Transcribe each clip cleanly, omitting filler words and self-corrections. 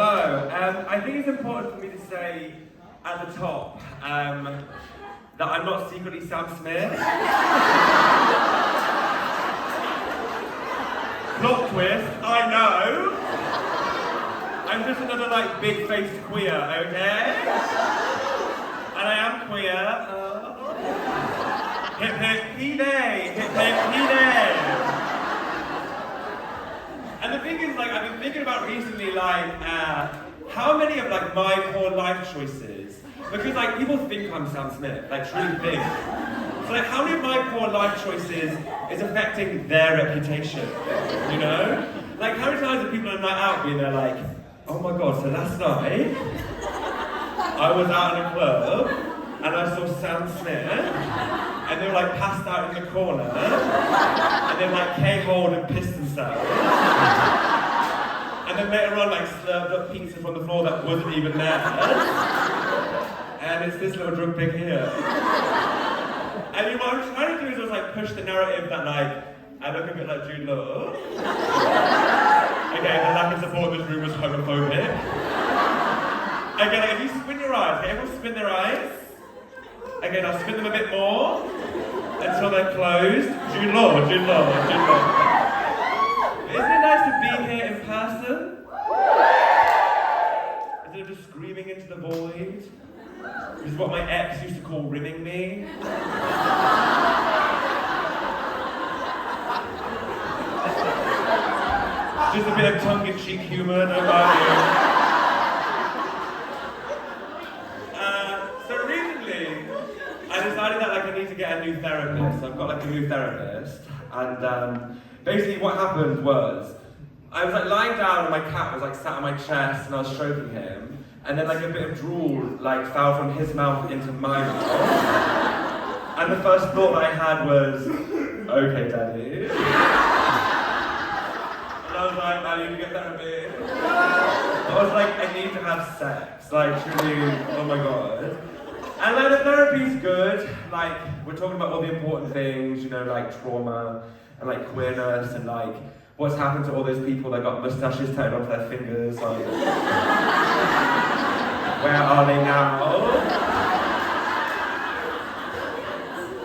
Hello. I think it's important for me to say at the top that I'm not secretly Sam Smith. Plot twist, I know. I'm just another like big-faced queer, okay? And I am queer. Hip hip he-day, hip hip he-day. And the thing is, like, I've been thinking about recently, like, how many of like my poor life choices, because like people think I'm Sam Smith, like truly think. So like, how many of my poor life choices is affecting their reputation? You know? Like, how many times have people on a night out been there like, oh my god, so last night I was out in a club and I saw Sam Smith and they were like passed out in the corner and they like K-holed and pissed themselves. And then later on like slurped up pizza from the floor that wasn't even there. And it's this little drug pic here. And you know, what I'm trying to do is just like push the narrative that like I look a bit like Jude Law. Okay, the lack of support in this room was homophobic. Okay, like if you squint your eyes, okay, everyone spin their eyes. Okay, now spin them a bit more until they're closed. Jude Law, Jude Law, Jude Law. Isn't it nice to be here in person? Instead of just screaming into the void? Which is what my ex used to call rimming me. Just a bit of tongue-in-cheek humour, don't mind you. So recently, I decided that like I need to get a new therapist. So I've got like a new therapist, and basically what happened was, I was like lying down and my cat was like sat on my chest and I was stroking him, and then like a bit of drool like fell from his mouth into my mouth. And the first thought that I had was, okay, daddy. I was like, I need to get therapy. I was like, I need to have sex. Like, truly, oh my god. And like, the therapy's good. Like, we're talking about all the important things, you know, like trauma and like queerness and like what's happened to all those people that got mustaches tattooed onto their fingers. Like, where are they now?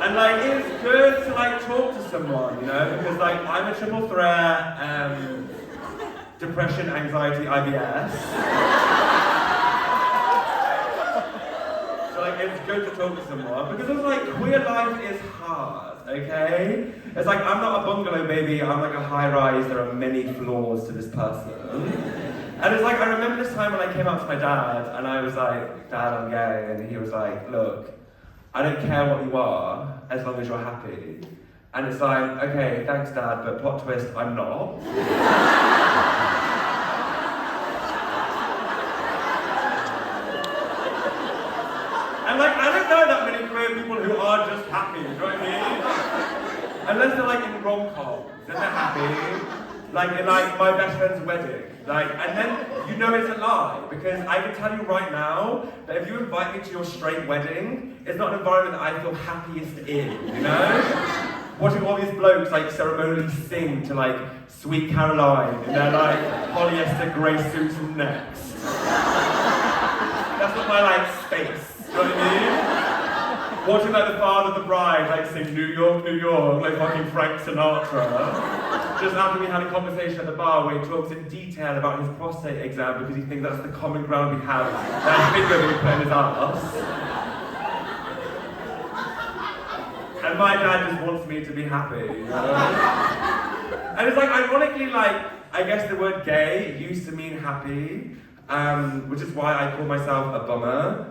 And like, it's good to like talk to someone, you know, because like I'm a triple threat, depression, anxiety, IBS. So like, it's good to talk to someone because it's like, queer life is hard, okay? It's like, I'm not a bungalow baby, I'm like a high rise, there are many floors to this person. And it's like, I remember this time when I came out to my dad and I was like, Dad, I'm gay, and he was like, look, I don't care what you are, as long as you're happy. And it's like, okay, thanks Dad, but plot twist, I'm not. And like, I don't know that many queer people who are just happy, do you know what I mean? Unless they're like in rom-coms, then they're happy. Like in like my best friend's wedding. Like, and then you know it's a lie, because I can tell you right now that if you invite me to your straight wedding, it's not an environment that I feel happiest in, you know? Watching all these blokes like ceremonially sing to like Sweet Caroline in their like polyester grey suits and necks. That's not my like space, you know what I mean? Watching like the father of the bride like sing New York, New York, like fucking Frank Sinatra. Just after we had a conversation at the bar where he talks in detail about his prostate exam because he thinks that's the common ground we have, that finger being put in his ass. And my dad just wants me to be happy, you know? And it's like, ironically, like, I guess the word gay used to mean happy, which is why I call myself a bummer.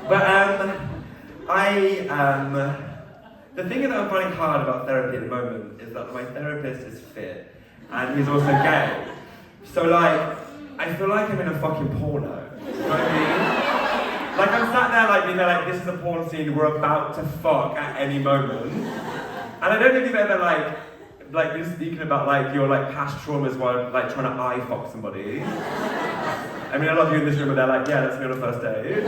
But the thing that I'm finding hard about therapy at the moment is that my therapist is fit, and he's also gay. So like, I feel like I'm in a fucking porno, you know what I mean? Like I'm sat there like, you know, like this is a porn scene, we're about to fuck at any moment. And I don't know if you've ever like been speaking about like your like past traumas while like trying to eye fuck somebody. I mean, a lot of you in this room are there like, yeah, let's go on a first date.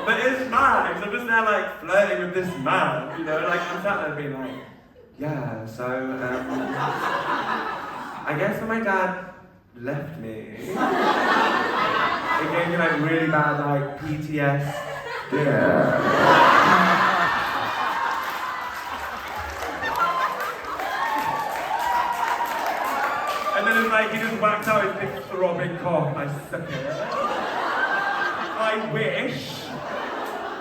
But it's mad, because I'm just there like flirting with this man, you know, like I'm sat there being like, yeah, so, I guess when my dad left me, it gave me like really bad like PTS. Yeah. And then it's like he just whacked out his big throbbing cock and I suck it. I wish.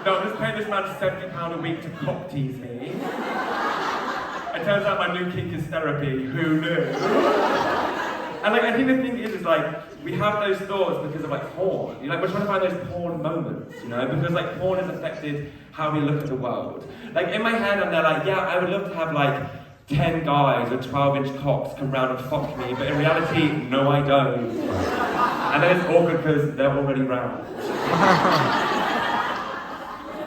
No, I'm just paying this man £70 a week to cock tease me. It turns out my new kink is therapy, who knew? And like, I think the thing is like, we have those thoughts because of like porn. You know, like, we're trying to find those porn moments, you know? Because like porn has affected how we look at the world. Like in my head, I'm there like, yeah, I would love to have like 10 guys with 12-inch cocks come round and fuck me, but in reality, no I don't. And then it's awkward because they're already round.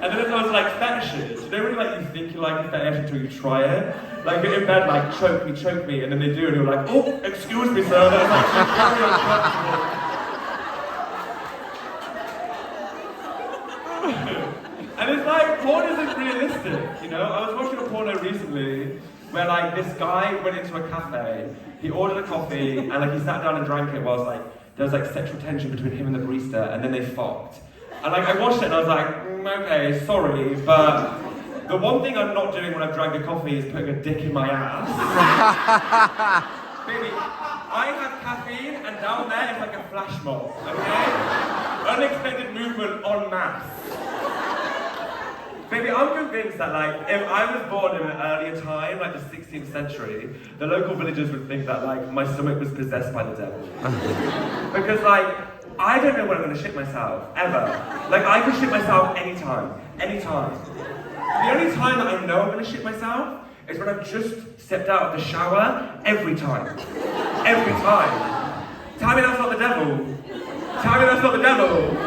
And then there's like fetishes. You know when like you think you like a fetish until you try it? Like you're in bed like choke me, and then they do and you're like, oh, excuse me sir, that's actually very uncomfortable. And it's like, porn isn't realistic, you know? I was watching a porno recently where like this guy went into a cafe, he ordered a coffee, and like he sat down and drank it whilst like there was like sexual tension between him and the barista, and then they fucked. And like I watched it and I was like, okay, sorry, but the one thing I'm not doing when I've drank a coffee is putting a dick in my ass. Baby, I have caffeine and down there it's like a flash mob, okay? Unexpected movement en masse. Baby, I'm convinced that like, if I was born in an earlier time, like the 16th century, the local villagers would think that like my stomach was possessed by the devil. Because like, I don't know when I'm gonna shit myself, ever. Like, I can shit myself anytime. Anytime. The only time that I know I'm gonna shit myself is when I've just stepped out of the shower, every time. Every time. Tell me that's not the devil. Tell me that's not the devil.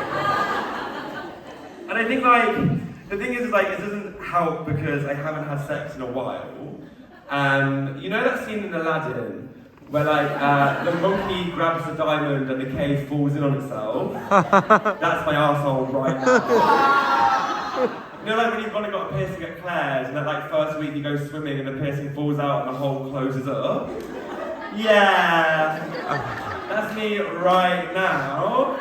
And I think, like, the thing is like, it doesn't help because I haven't had sex in a while. You know that scene in Aladdin? Where like, the monkey grabs the diamond and the cave falls in on itself. That's my arsehole right now. You know like when you've gone and got a piercing at Claire's and that like first week you go swimming and the piercing falls out and the hole closes up? Yeah. That's me right now.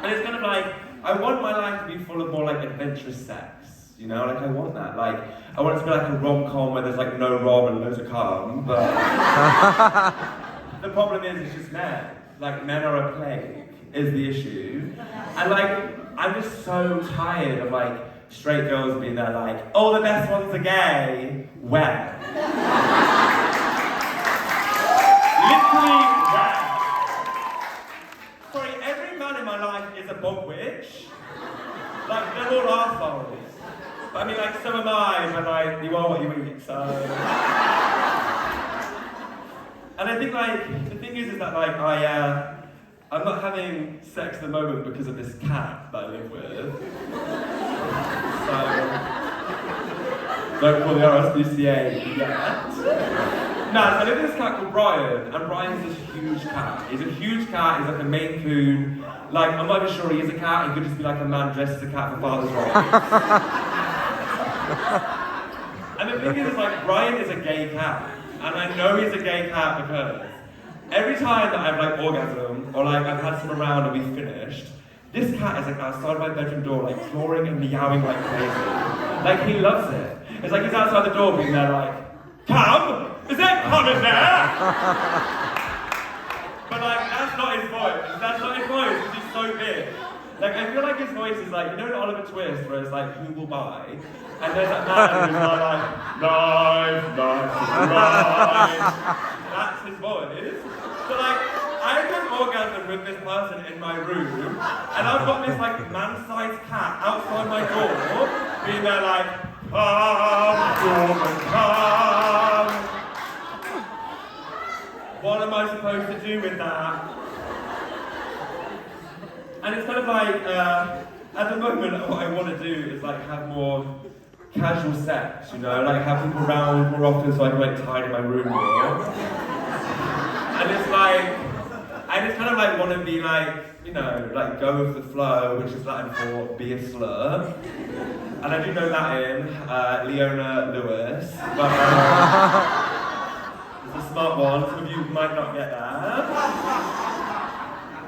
And it's kind of like, I want my life to be full of more like adventurous sex. You know, like I want that. Like, I want it to be like a rom-com where there's like no rom and loads of cum, but the problem is it's just men. Like, men are a plague, is the issue. And like, I'm just so tired of like, straight girls being there like, oh, the best ones are gay. Where? Literally, where? Sorry, every man in my life is a bog witch. Like, they're all arseholes. But I mean, like, so am I, but like, you are what you eat, so... And I think, like, the thing is that, like, I'm not having sex at the moment because of this cat that I live with. So... don't call the RSPCA yet. Nah, so I live with this cat called Brian, and Brian's this huge cat. He's a huge cat, he's like a Maine Coon. Like, I'm not even sure he is a cat, he could just be like a man dressed as a cat for Father's Rights. And the thing is, like, Brian is a gay cat. And I know he's a gay cat because every time that I've like orgasm, or like I've had some around and we finished, this cat is like outside my bedroom door, like clawing and meowing like crazy. Like he loves it. It's like he's outside the door being there like, come? Is there cum in there? But like, that's not his voice. That's not his voice, because he's so big. Like, I feel like his voice is like, you know in Oliver Twist, where it's like, who will buy? And there's that man who's like, knife. That's his voice. So like, I can orgasm with this person in my room, and I've got this like man-sized cat outside my door, being there like, come, woman, come. What am I supposed to do with that? And it's kind of like, at the moment, what I want to do is like have more casual sex, you know, like have people around more often so I can like tidy my room more. And it's like, I just kind of like want to be like, you know, like go with the flow, which is Latin for be a slur. And I do know Latin, Leona Lewis, but it's a smart one, some of you might not get that.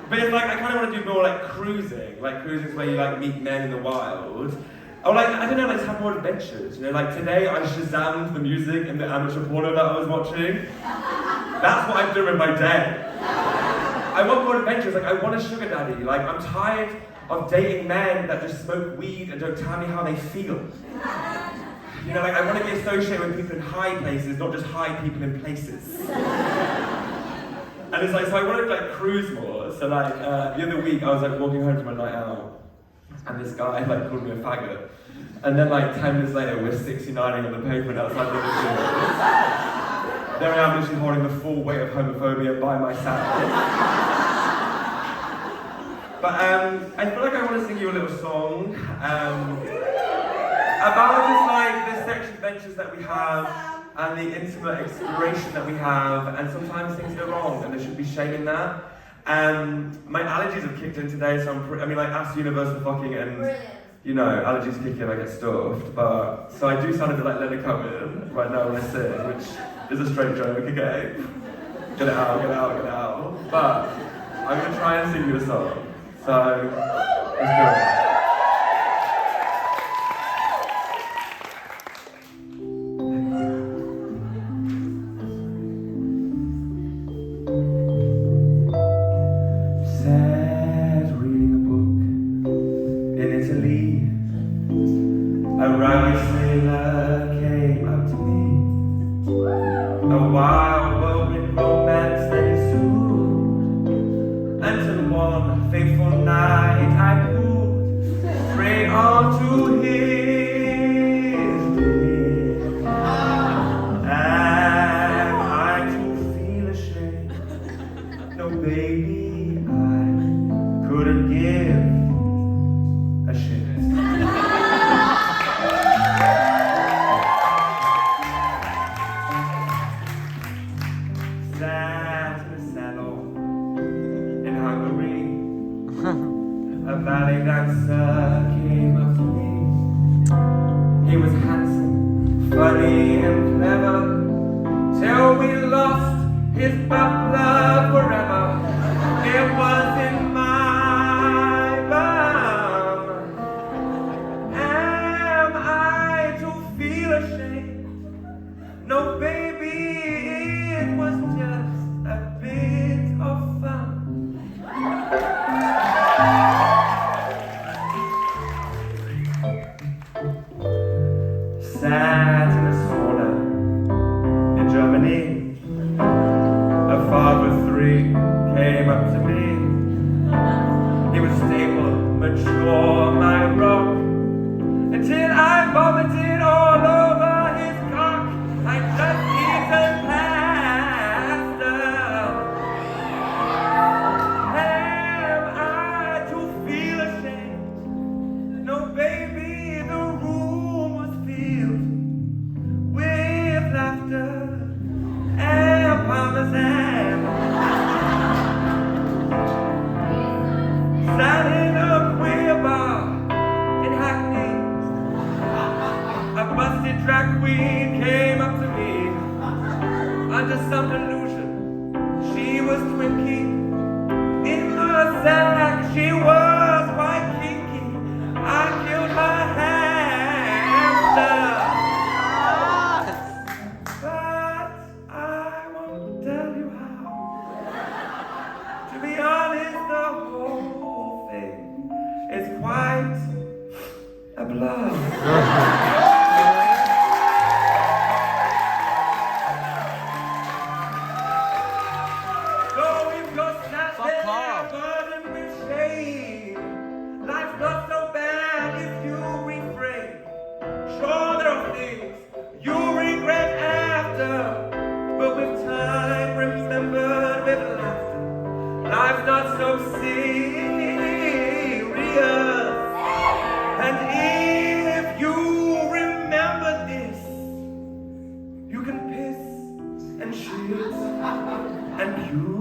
But it's like, I kind of want to do more like cruising is where you like meet men in the wild. Or like, I don't know, like have more adventures, you know, like today I Shazammed the music in the amateur porno that I was watching. That's what I'm doing with my day. I want more adventures, like I want a sugar daddy, like I'm tired of dating men that just smoke weed and don't tell me how they feel. You know, like I want to be associated with people in high places, not just high people in places. And it's like, so I want to like cruise more, so like the other week I was like walking home from a night out, and this guy like called me a faggot. And then like 10 minutes later, we're 69ing on the pavement outside the doors. There I am literally holding the full weight of homophobia by myself. But I feel like I want to sing you a little song about just like the sex adventures that we have and the intimate exploration that we have, and sometimes things go wrong and there should be shame in that. My allergies have kicked in today, so I mean like ask universal fucking and you know, allergies kick in, I get stuffed, but so I do sound a bit like Leonard Cohen right now when I sing, which is a straight joke, okay? Get it out, get it out, get it out. But I'm gonna try and sing you a song. So let's do it. A rugged sailor came up to me. A wild whirlwind romance that ensued, until one fateful night I moved straight onto his bed. Am I to feel ashamed? No, baby, I couldn't give a shit. A ballet dancer came up to me. He was handsome, funny and clever, till we lost his butler forever. It was in my bum. Am I to feel ashamed? No, baby, it was just a bit of fun. Sat in a sauna in Germany. A father of 3 came up to me. He was stable, mature, my rock, until I vomited all over his cock. I just eaten pasta. Am I to feel ashamed? No, baby, the room was filled with laughter and parmesan. Sat in a queer bar in Hackney. A busted drag queen came up to me. Under some delusion, she was twinkie. In the sack, she was quite kinky. I killed her hamster. But I won't tell you how. To be honest, the whole thing is quite a blur. So if you're sat there burdened with shame, life's not so bad if you refrain. Sure, there are things you regret after, but with time remembered with laughter. Life's not so serious. And if you remember this, you can piss and shit and puke